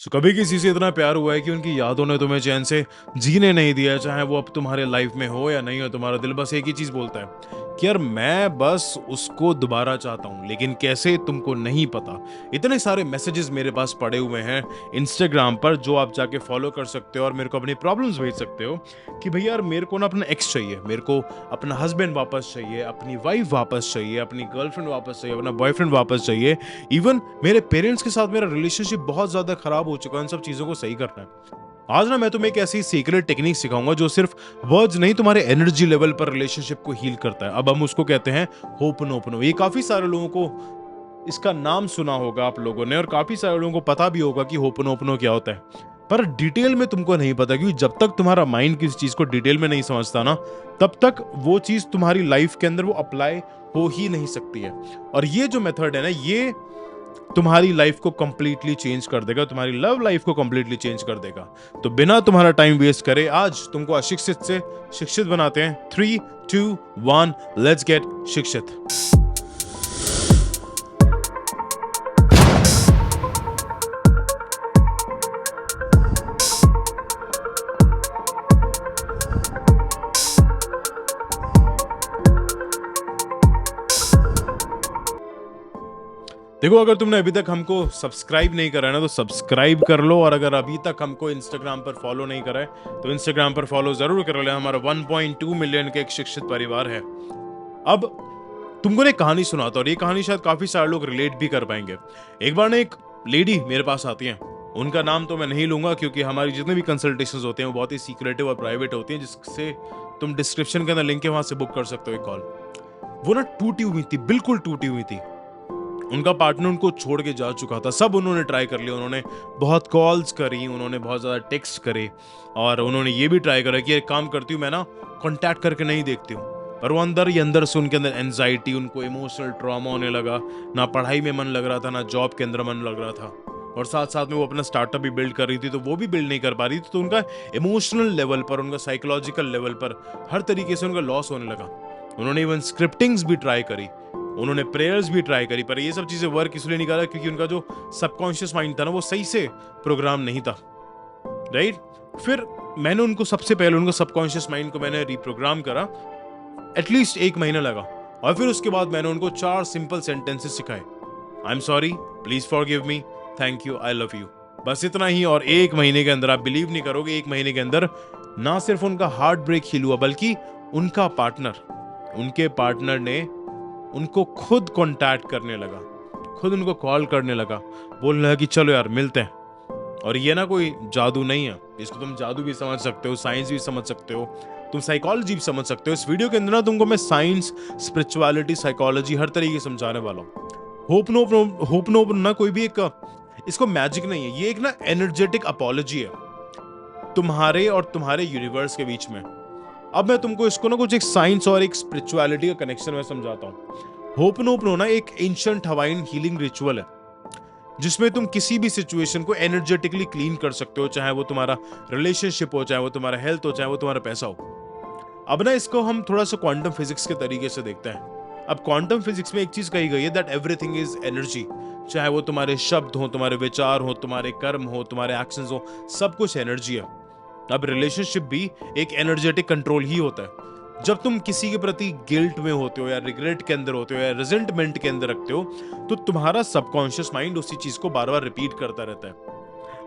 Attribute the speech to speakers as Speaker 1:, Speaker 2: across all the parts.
Speaker 1: कभी किसी से इतना प्यार हुआ है कि उनकी यादों ने तुम्हें चैन से जीने नहीं दिया, चाहे वो अब तुम्हारे लाइफ में हो या नहीं हो, तुम्हारा दिल बस एक ही चीज बोलता है कि यार मैं बस उसको दोबारा चाहता हूँ, लेकिन कैसे तुमको नहीं पता। इतने सारे मैसेजेस मेरे पास पड़े हुए हैं इंस्टाग्राम पर, जो आप जाके फॉलो कर सकते हो और मेरे को अपनी प्रॉब्लम्स भेज सकते हो कि भैया यार मेरे को ना अपना एक्स चाहिए, मेरे को अपना हस्बैंड वापस चाहिए, अपनी वाइफ वापस चाहिए, अपनी गर्लफ्रेंड वापस चाहिए, अपना बॉयफ्रेंड वापस चाहिए। इवन मेरे पेरेंट्स के साथ मेरा रिलेशनशिप बहुत ज्यादा खराब हो चुका है, इन सब चीजों को सही करना है। आज ना मैं तुम्हें एक ऐसी सीक्रेट टेक्निक सिखाऊंगा जो सिर्फ वर्ड्स नहीं, तुम्हारे एनर्जी लेवल पर रिलेशनशिप को हील करता है। अब हम उसको कहते हैं होपनोपनो। ये काफी सारे लोगों को इसका नाम सुना होगा आप लोगों ने, और काफी सारे लोगों को पता भी होगा कि होपनोपनो क्या होता है, पर डिटेल में तुमको नहीं पता, क्योंकि जब तक तुम्हारा माइंड किसी चीज को डिटेल में नहीं समझता ना, तब तक वो चीज तुम्हारी लाइफ के अंदर वो अप्लाई हो ही नहीं सकती है। और ये जो मेथड है ना, ये तुम्हारी लाइफ को कंप्लीटली चेंज कर देगा, तुम्हारी लव लाइफ को कंप्लीटली चेंज कर देगा। तो बिना तुम्हारा टाइम वेस्ट करे आज तुमको अशिक्षित से शिक्षित बनाते हैं। 3, 2, 1, लेट्स गेट शिक्षित। देखो, अगर तुमने अभी तक हमको सब्सक्राइब नहीं करा है ना, तो सब्सक्राइब कर लो, और अगर अभी तक हमको इंस्टाग्राम पर फॉलो नहीं करा है तो इंस्टाग्राम पर फॉलो जरूर कर ले। हमारा 1.2 मिलियन का एक शिक्षित परिवार है। अब तुमको ने कहानी सुनाता, और ये कहानी शायद काफी सारे लोग रिलेट भी कर पाएंगे। एक बार ना एक लेडी मेरे पास आती है, उनका नाम तो मैं नहीं लूंगा क्योंकि हमारी जितने भी कंसल्टेशंस होते हैं वो बहुत ही सीक्रेटिव और प्राइवेट होती हैं, जिससे तुम डिस्क्रिप्शन के अंदर लिंक है, वहां से बुक कर सकते हो एक कॉल। वो ना टूटी हुई थी, बिल्कुल टूटी हुई थी। उनका पार्टनर उनको छोड़ के जा चुका था। सब उन्होंने ट्राई कर लिया, उन्होंने बहुत कॉल्स करी, उन्होंने बहुत ज़्यादा टेक्स्ट करे, और उन्होंने ये भी ट्राई करा कि एक काम करती हूँ मैं ना, कांटेक्ट करके नहीं देखती हूँ। पर वो अंदर ही अंदर से उनके अंदर एंजाइटी, उनको इमोशनल ट्रॉमा होने लगा। ना पढ़ाई में मन लग रहा था, ना जॉब के अंदर मन लग रहा था, और साथ साथ में वो अपना स्टार्टअप भी बिल्ड कर रही थी, तो वो भी बिल्ड नहीं कर पा रही थी। तो उनका इमोशनल लेवल पर, उनका साइकोलॉजिकल लेवल पर हर तरीके से उनका लॉस होने लगा। उन्होंने इवन स्क्रिप्टिंग्स भी ट्राई करी, उन्होंने प्रेयर्स भी ट्राई करी, पर ये सब चीजें वर्क इसलिए नहीं करा क्योंकि उनका जो सबकॉन्शियस माइंड था ना, वो सही से प्रोग्राम नहीं था। राइट? फिर मैंने उनको सबसे पहले उनको सबकॉन्शियस माइंड को मैंने रिप्रोग्राम करा। एटलीस्ट 1 महीना लगा, और फिर उसके बाद मैंने उनको 4 सिंपल सेंटेंसेस सिखाए। I am sorry, please forgive me, thank you, I love you. बस इतना ही। और 1 महीने के अंदर, आप बिलीव नहीं करोगे, 1 महीने के अंदर ना सिर्फ उनका हार्ट ब्रेक हील हुआ, बल्कि उनके पार्टनर ने उनको खुद कांटेक्ट करने लगा, खुद उनको कॉल करने लगा, बोलने लगा कि चलो यार मिलते हैं। और ये ना कोई जादू नहीं है, इसको तुम जादू भी समझ सकते हो, साइंस भी समझ सकते हो, तुम साइकोलॉजी भी समझ सकते हो। इस वीडियो के अंदर ना तुमको मैं साइंस, स्पिरिचुअलिटी, साइकोलॉजी हर तरीके से समझाने वाला हूँ। होपनोपनो ना कोई भी एक, इसको मैजिक नहीं है, ये एक ना एनर्जेटिक अपॉलॉजी है तुम्हारे और तुम्हारे यूनिवर्स के बीच में। अब मैं तुमको इसको ना कुछ एक साइंस और एक स्पिरिचुअलिटी का कनेक्शन में समझाता हूँ। होपनोपनो ना एक एंशिएंट हवाइन हीलिंग रिचुअल है, जिसमें तुम किसी भी सिचुएशन को एनर्जेटिकली क्लीन कर सकते हो, चाहे वो तुम्हारा रिलेशनशिप हो, चाहे वो तुम्हारा हेल्थ हो, चाहे वो तुम्हारा पैसा हो। अब ना इसको हम थोड़ा सा क्वांटम फिजिक्स के तरीके से देखते हैं। अब क्वांटम फिजिक्स में एक चीज कही गई है, दैट एवरीथिंग इज एनर्जी। चाहे वो तुम्हारे शब्द हो, तुम्हारे विचार हो, तुम्हारे कर्म हो, तुम्हारे एक्शंस हो, सब कुछ एनर्जी है। अब रिलेशनशिप भी एक एनर्जेटिक कंट्रोल ही होता है। जब तुम किसी के प्रति गिल्ट में होते हो, या रिग्रेट के अंदर होते हो, या रिजेंटमेंट के अंदर रखते हो, तो तुम्हारा सबकॉन्शियस माइंड उसी चीज को बार बार रिपीट करता रहता है।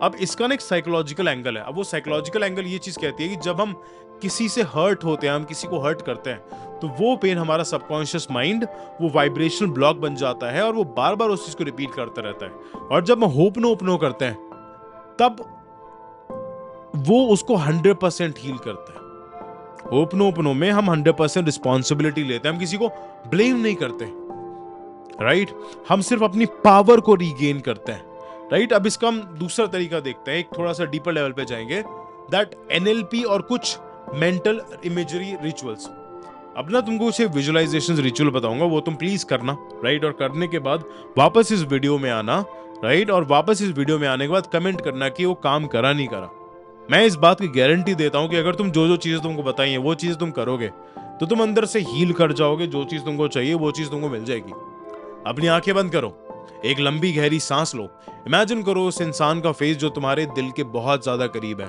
Speaker 1: अब इसका ना एक साइकोलॉजिकल एंगल है। अब वो साइकोलॉजिकल एंगल ये चीज कहती है कि जब हम किसी से हर्ट होते हैं, हम किसी को हर्ट करते हैं, तो वो पेन हमारा सबकॉन्शियस माइंड वो वाइब्रेशनल ब्लॉक बन जाता है, और वो बार बार उस चीज को रिपीट करता रहता है। और जब हम होपनोपनो करते हैं, तब वो उसको 100% हील करता है। होपनोपनो में हम 100% रिस्पॉन्सिबिलिटी लेते हैं, हम किसी को ब्लेम नहीं करते। राइट? हम सिर्फ अपनी पावर को रीगेन करते हैं। राइट? अब इसका हम दूसरा तरीका देखते हैं, एक थोड़ा सा डीपर लेवल पे जाएंगे, दैट एनएलपी और कुछ मेंटल इमेजरी रिचुअल्स। अब ना तुमको कुछ विजुअलाइजेशन रिचुअल बताऊंगा, वो तुम प्लीज करना। राइट? और करने के बाद वापस इस वीडियो में आना। राइट? और वापस इस वीडियो में आने के बाद कमेंट करना कि वो काम करा नहीं करा। मैं इस बात की गारंटी देता हूं कि अगर तुम जो जो चीजें तुमको बताई हैं वो चीजें तुम करोगे, तो तुम अंदर से हील कर जाओगे। जो चीज तुमको चाहिए वो चीज तुमको मिल जाएगी। अपनी आंखें बंद करो, एक लंबी गहरी सांस लो। इमेजिन करो उस इंसान का फेस जो तुम्हारे दिल के बहुत ज्यादा करीब है।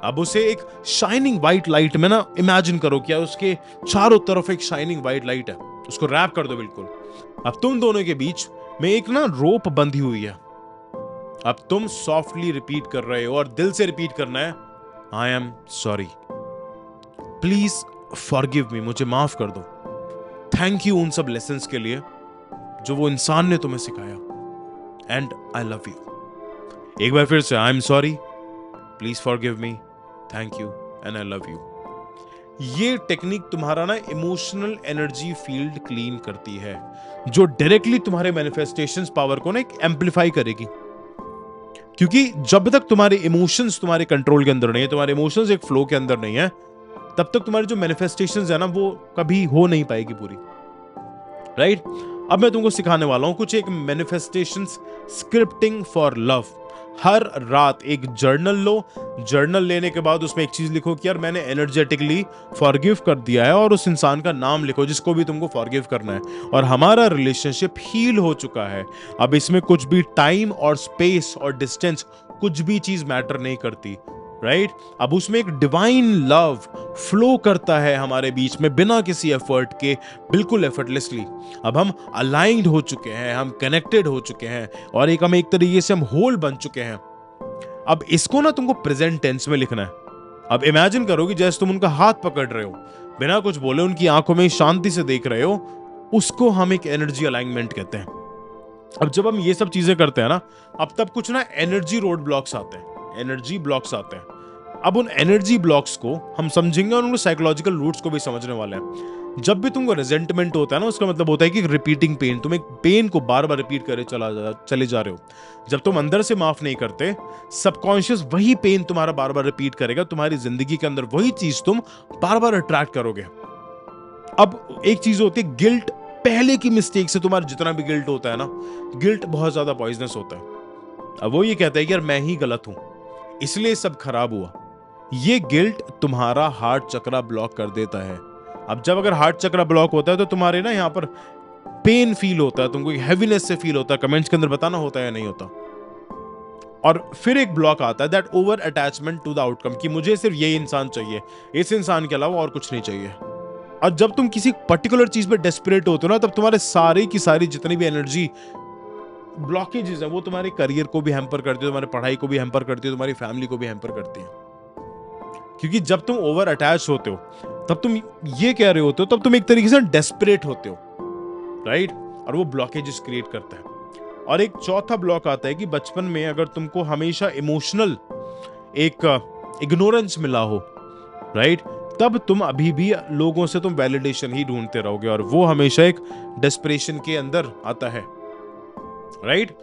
Speaker 1: अब उसे एक शाइनिंग व्हाइट लाइट में ना इमेजिन करो, क्या उसके चारों तरफ एक शाइनिंग व्हाइट लाइट है, उसको रैप कर दो बिल्कुल। अब तुम दोनों के बीच में एक ना रोप बंधी हुई है। अब तुम सॉफ्टली रिपीट कर रहे हो और दिल से रिपीट करना है, I am sorry, please forgive me, मुझे माफ कर दो, थैंक यू उन सब लेसन्स के लिए जो वो इंसान ने तुम्हें सिखाया, एंड आई लव यू। एक बार फिर से, I am sorry, please forgive me, thank you and I love you. ये टेक्निक तुम्हारा ना इमोशनल एनर्जी फील्ड क्लीन करती है, जो डायरेक्टली तुम्हारे मैनिफेस्टेशंस पावर को ना एक एम्पलीफाई करेगी। क्योंकि जब तक तुम्हारे इमोशंस तुम्हारे कंट्रोल के अंदर नहीं है, तुम्हारे इमोशंस एक फ्लो के अंदर नहीं है, तब तक तुम्हारी जो मैनिफेस्टेशंस है ना वो कभी हो नहीं पाएगी पूरी, राइट? अब मैं तुमको सिखाने वाला हूं कुछ एक मैनिफेस्टेशंस स्क्रिप्टिंग फॉर लव। हर रात एक जर्नल लो। जर्नल लेने के बाद उसमें एक चीज लिखो कि यार मैंने एनर्जेटिकली फॉरगिव कर दिया है, और उस इंसान का नाम लिखो जिसको भी तुमको फॉरगिव करना है, और हमारा रिलेशनशिप हील हो चुका है। अब इसमें कुछ भी टाइम और स्पेस और डिस्टेंस कुछ भी चीज मैटर नहीं करती, राइट? अब उसमें एक डिवाइन लव फ्लो करता है हमारे बीच में बिना किसी एफर्ट के, बिल्कुल एफर्टलेसली। अब हम अलाइंड हो चुके हैं, हम कनेक्टेड हो चुके हैं, और हम एक तरीके से हम होल बन चुके हैं। अब इसको ना तुमको प्रेजेंट टेंस में लिखना है। अब इमेजिन करो कि जैसे तुम उनका हाथ पकड़ रहे हो, बिना कुछ बोले उनकी आंखों में शांति से देख रहे हो, उसको हम एक एनर्जी अलाइनमेंट कहते हैं। अब जब हम ये सब चीजें करते हैं ना, अब तब कुछ ना एनर्जी रोड ब्लॉक्स आते हैं, एनर्जी ब्लॉक्स आते हैं। अब उन एनर्जी ब्लॉक्स को हम समझेंगे और उनको साइकोलॉजिकल रूट्स को भी समझने वाले हैं। जब भी तुमको रेजेंटमेंट होता है ना, उसका मतलब होता है कि रिपीटिंग पेन, तुम एक पेन को बार बार रिपीट करे चले जा रहे हो। जब तुम अंदर से माफ नहीं करते, सबकॉन्शियस वही पेन तुम्हारा बार बार रिपीट करेगा, तुम्हारी जिंदगी के अंदर वही चीज तुम बार बार अट्रैक्ट करोगे। अब एक चीज होती है गिल्ट। पहले की मिस्टेक से तुम्हारा जितना भी गिल्ट होता है ना, गिल्ट बहुत ज्यादा पॉइजनस होता है। अब वो ये कहता है कि यार मैं ही गलत हूं, इसलिए सब खराब हुआ। ये गिल्ट तुम्हारा हार्ट चक्रा ब्लॉक कर देता है। अब जब अगर हार्ट चक्रा ब्लॉक होता है तो तुम्हारे ना यहाँ पर पेन फील होता है, तुमको हैवीनेस से फील होता है, कमेंट्स के अंदर बताना होता है या नहीं होता। और फिर एक ब्लॉक आता है that over attachment to the outcome, कि मुझे सिर्फ ये इंसान चाहिए, इस इंसान के अलावा और कुछ नहीं चाहिए। और जब तुम किसी पर्टिकुलर चीज पे डेस्परेट होते हो ना, तब तुम्हारे सारी की सारी जितनी भी एनर्जी ब्लॉकेजेस है वो तुम्हारे करियर को भी हैम्पर करती है, तुम्हारी पढ़ाई को भी हैम्पर करती है, तुम्हारी फैमिली को भी हैम्पर करती है। क्योंकि जब तुम ओवर अटैच होते हो, तब तुम ये कह रहे होते हो, तब तुम एक तरीके से डेस्परेट होते हो, राइट? और वो ब्लॉकेजेस क्रिएट करता है। और एक चौथा ब्लॉक आता है कि बचपन में अगर तुमको हमेशा इमोशनल एक इग्नोरेंस मिला हो, राइट, तब तुम अभी भी लोगों से तुम वैलिडेशन ही ढूंढते रहोगे, और वो हमेशा एक डेस्परेशन के अंदर आता है, राइट?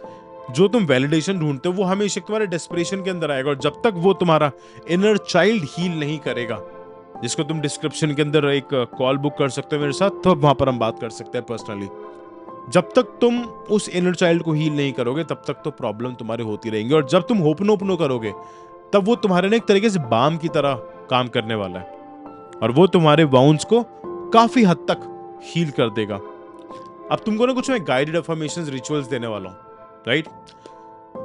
Speaker 1: जो तुम वैलिडेशन ढूंढते हो वो हमेशा तुम्हारे डेस्परेशन के अंदर आएगा, और जब तक वो तुम्हारा इनर चाइल्ड हील नहीं करेगा, जिसको तुम डिस्क्रिप्शन के अंदर एक कॉल बुक कर सकते हो मेरे साथ, तो वहां पर हम बात कर सकते हैं पर्सनली। जब तक तुम उस इनर चाइल्ड को हील नहीं करोगे, तब तक तो प्रॉब्लम तुम्हारे होती रहेंगी। और जब तुम होपनो करोगे, तब वो तुम्हारे ना एक तरीके से बाम की तरह काम करने वाला है, और वो तुम्हारे वाउंड्स को काफी हद तक हील कर देगा। अब तुमको ना कुछ मैं गाइडेड अफर्मेशंस रिचुअल्स देने वाला हूं, राइट?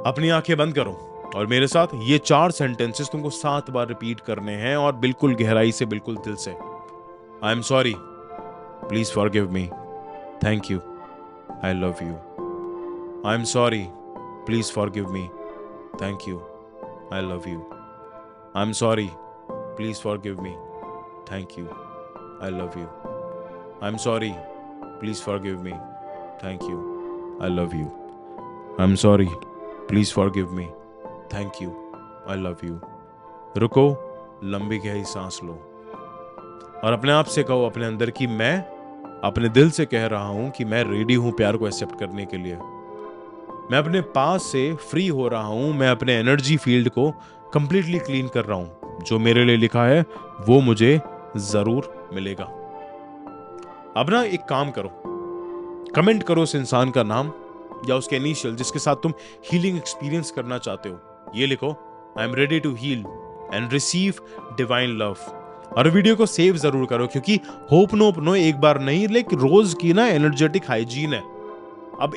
Speaker 1: अपनी आंखें बंद करो और मेरे साथ ये 4 सेंटेंसेस तुमको 7 बार रिपीट करने हैं, और बिल्कुल गहराई से, बिल्कुल दिल से। I am sorry, please forgive me, thank you, I love you. I am sorry, please forgive me, thank you, I love you. I am sorry, please forgive me, thank you, I love you. I am sorry, please forgive me, thank you, I love you. I am sorry, please forgive me, thank you, I love you. रुको, लंबी गहरी सांस लो, और अपने आप से कहो अपने अंदर कि मैं अपने दिल से कह रहा हूं कि मैं रेडी हूं प्यार को एक्सेप्ट करने के लिए। मैं अपने पास से फ्री हो रहा हूं, मैं अपने एनर्जी फील्ड को कंप्लीटली क्लीन कर रहा हूं। जो मेरे लिए लिखा है वो मुझे जरूर मिलेगा। अब ना एक काम करो, कमेंट करो उस इंसान का नाम या उसके इनिशियल जिसके साथ तुम हीलिंग एक्सपीरियंस करना चाहते हो। ये लिखो, I am ready to heal and receive divine love. और वीडियो को सेव जरूर करो, क्योंकि होप नो एक बार नहीं, लेकिन रोज की ना एनर्जेटिक हाइजीन है। अब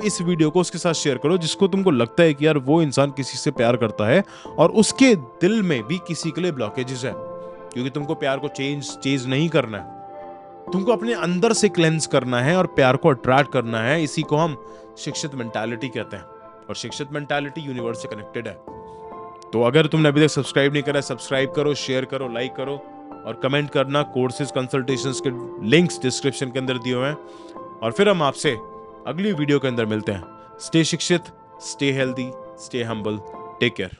Speaker 1: इस वीडियो को उसके साथ शेयर करो जिसको तुमको लगता है कि यार वो इंसान किसी से प्यार करता है और उसके दिल में भी किसी के लिए ब्लॉकेजेस है, क्योंकि तुमको प्यार को चेंज नहीं करना है, तुमको अपने अंदर से क्लेंस करना है और प्यार को अट्रैक्ट करना है। इसी को हम शिक्षित मेंटालिटी कहते हैं, और शिक्षित मेंटालिटी यूनिवर्स से कनेक्टेड है। तो अगर तुमने अभी तक सब्सक्राइब नहीं करा, सब्सक्राइब करो, शेयर करो, लाइक करो और कमेंट करना। कोर्सेज कंसल्टेशंस के लिंक्स डिस्क्रिप्शन के अंदर दिए हुए हैं। और फिर हम आपसे अगली वीडियो के अंदर मिलते हैं। स्टे शिक्षित, stay healthy, stay humble, take care.